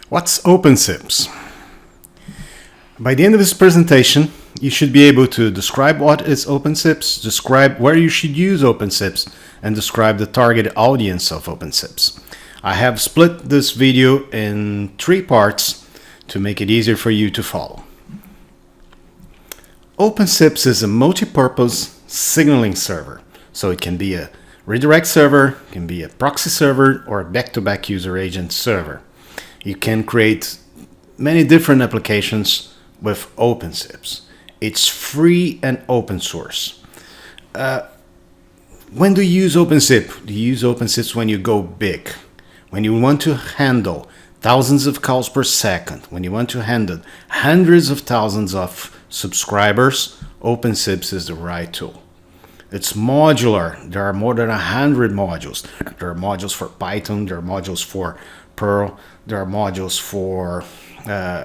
What's OpenSIPS? By the end of this presentation, you should be able to describe what is OpenSIPS, describe where you should use OpenSIPS, and describe the target audience of OpenSIPS. I have split this video in 3 parts to make it easier for you to follow. OpenSIPS is a multi-purpose signaling server. So it can be a redirect server, it can be a proxy server, or a back-to-back user agent server. You can create many different applications with OpenSIPS. It's free and open source. When do you use OpenSIPS? Do you use OpenSIPS when you go big? When you want to handle thousands of calls per second, when you want to handle hundreds of thousands of subscribers, OpenSIPS is the right tool. It's modular. There are more than 100 modules. There are modules for Python, there are modules for Perl, there are modules for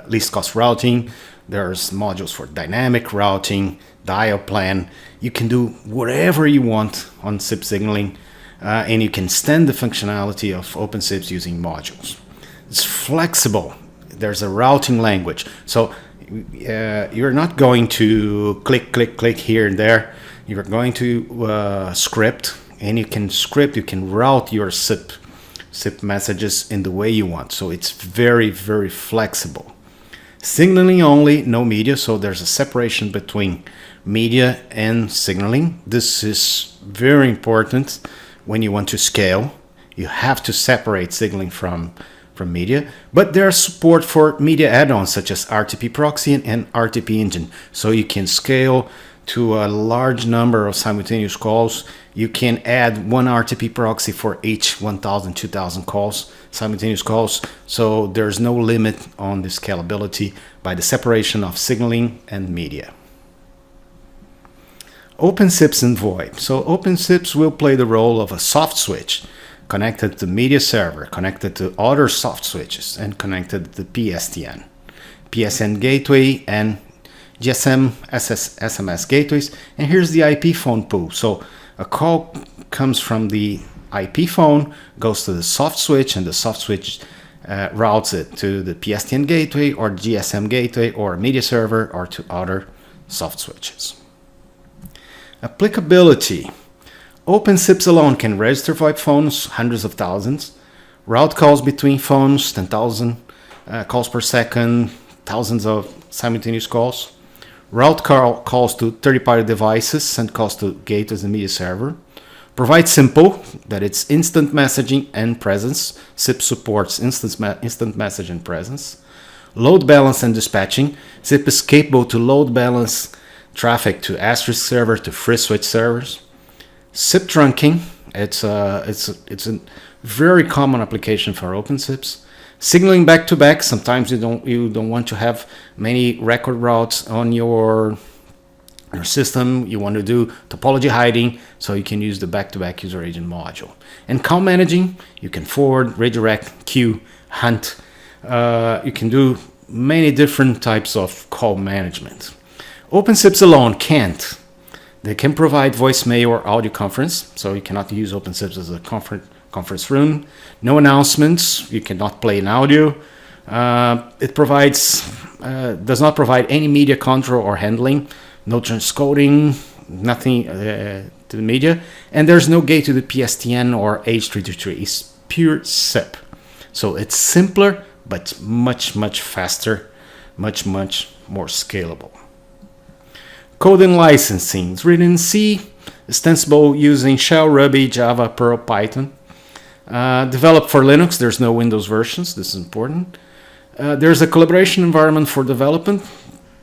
least cost routing, there's modules for dynamic routing, dial plan. You can do whatever you want on SIP signaling, and you can extend the functionality of OpenSIPS using modules. It's flexible. There's a routing language. So you're not going to click here and there. You're going to script, and you can route your SIP messages in the way you want. So it's very, very flexible. Signaling only, no media, so there's a separation between media and signaling. This is very important when you want to scale. You have to separate signaling from media, but there's support for media add-ons such as RTP proxy and RTP engine, so you can scale to a large number of simultaneous calls. You can add one RTP proxy for each 1,000, 2,000 calls, simultaneous calls. So there's no limit on the scalability by the separation of signaling and media. OpenSIPS and VoIP. So OpenSIPS will play the role of a soft switch connected to media server, connected to other soft switches, and connected to PSTN, PSN gateway, and GSM, SMS gateways. And here's the IP phone pool. So a call comes from the IP phone, goes to the soft switch, and the soft switch routes it to the PSTN gateway or GSM gateway or media server or to other soft switches. Applicability. OpenSIPS alone can register VoIP phones, hundreds of thousands, route calls between phones, 10,000 calls per second, thousands of simultaneous calls, route calls to third-party devices, send calls to gateways and media server, provide simple, that it's instant messaging and presence. SIP supports instant message and presence. Load balance and dispatching. SIP is capable to load balance traffic to asterisk server to free switch servers. SIP trunking. It's a very common application for OpenSIPS. Signaling back-to-back. Sometimes you don't want to have many record routes on your system. You want to do topology hiding, so you can use the back-to-back user agent module. And call managing, you can forward, redirect, queue, hunt. You can do many different types of call management. OpenSIPS alone can't. They can provide voicemail or audio conference, so you cannot use OpenSIPS as a conference room. No announcements, you cannot play an audio. It does not provide any media control or handling, no transcoding, nothing to the media, and there's no gate to the PSTN or H323. It's pure SIP. So it's simpler, but much, much faster, much, much more scalable. Code and licensing. It's written in C, extensible using Shell, Ruby, Java, Perl, Python. Developed for Linux. There's no Windows versions. This is important. There's a collaboration environment for development.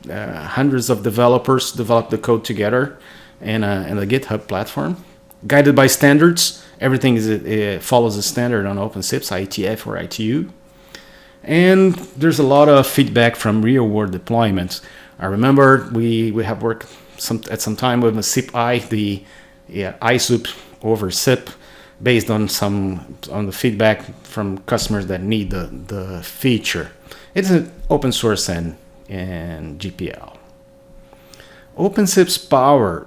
Hundreds of developers develop the code together in a GitHub platform. Guided by standards. Everything follows a standard on OpenSIPS, IETF or ITU. And there's a lot of feedback from real-world deployments. I remember we have worked at some time with a SIP-I, the iSoup over SIP, based on the feedback from customers that need the feature. It's an open source and GPL. OpenSIPS power,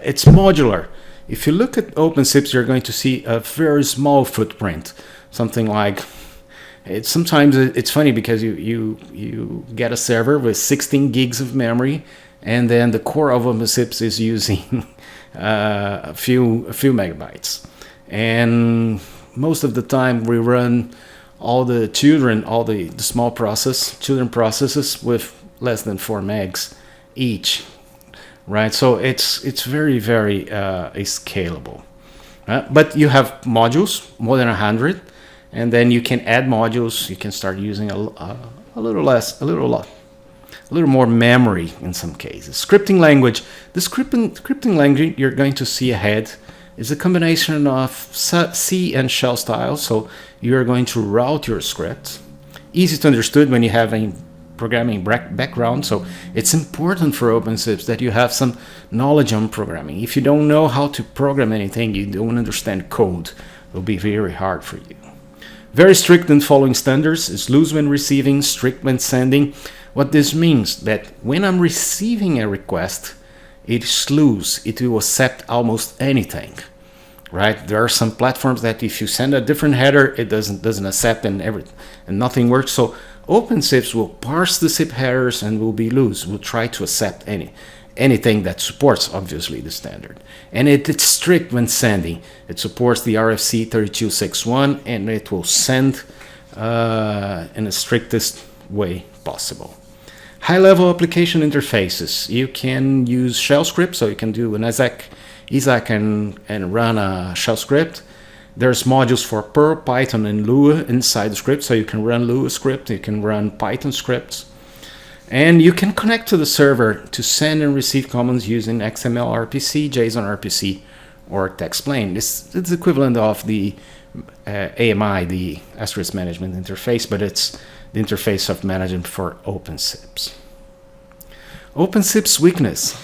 it's modular. If you look at OpenSIPS, you're going to see a very small footprint, something like It's funny because you get a server with 16 gigs of memory, and then the core of OpenSIPS is using a few megabytes, and most of the time we run all the small children processes with less than 4 megs each, right? So it's very scalable. But you have modules, more than 100, and then you can add modules. You can start using a little more memory in some cases. Scripting language. The scripting language you're going to see ahead is a combination of C and shell style. So you're going to route your script. Easy to understand when you have a programming background. So it's important for OpenSIPS that you have some knowledge on programming. If you don't know how to program anything, you don't understand code, it will be very hard for you. Very strict in following standards, is loose when receiving, strict when sending. What this means that when I'm receiving a request, it's loose. It will accept almost anything, right? There are some platforms that if you send a different header, it doesn't accept and nothing works. So OpenSIPS will parse the SIP headers and will be loose. Will try to accept anything that supports, obviously, the standard. And it's strict when sending. It supports the RFC 3261, and it will send in the strictest way possible. High-level application interfaces. You can use shell script, so you can do an ISAC and run a shell script. There's modules for Perl, Python, and Lua inside the script, so you can run Lua script, you can run Python scripts. And you can connect to the server to send and receive commands using XML RPC, JSON RPC, or TextPlain. It's the equivalent of the AMI, the Asterisk Management Interface, but it's the interface of management for OpenSIPS. OpenSIPS weakness.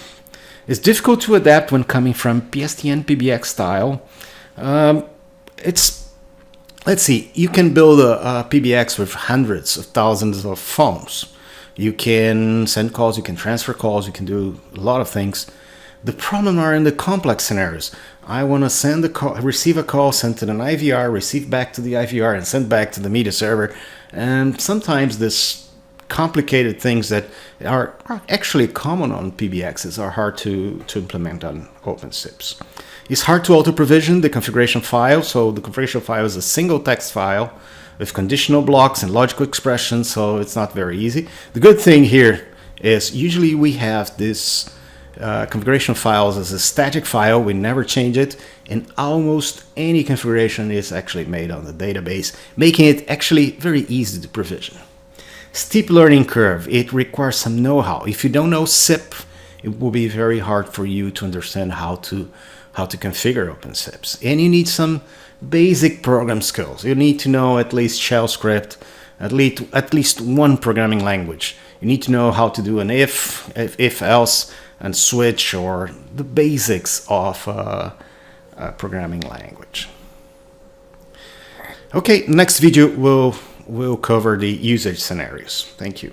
It's difficult to adapt when coming from PSTN PBX style. Let's see, you can build a PBX with hundreds of thousands of phones. You can send calls, you can transfer calls, you can do a lot of things. The problem are in the complex scenarios. I want to send a call, receive a call, send to an IVR, receive back to the IVR, and send back to the media server. And sometimes this complicated things that are actually common on PBXs are hard to implement on OpenSIPS. It's hard to auto-provision the configuration file. So the configuration file is a single text file with conditional blocks and logical expressions, so it's not very easy. The good thing here is usually we have this configuration files as a static file. We never change it, and almost any configuration is actually made on the database, making it actually very easy to provision. Steep learning curve. It requires some know-how. If you don't know SIP, it will be very hard for you to understand how to configure OpenSIPS. And you need some basic program skills. You need to know at least shell script, at least one programming language. You need to know how to do an if else, and switch, or the basics of a programming language. Okay, next video will cover the usage scenarios. Thank you.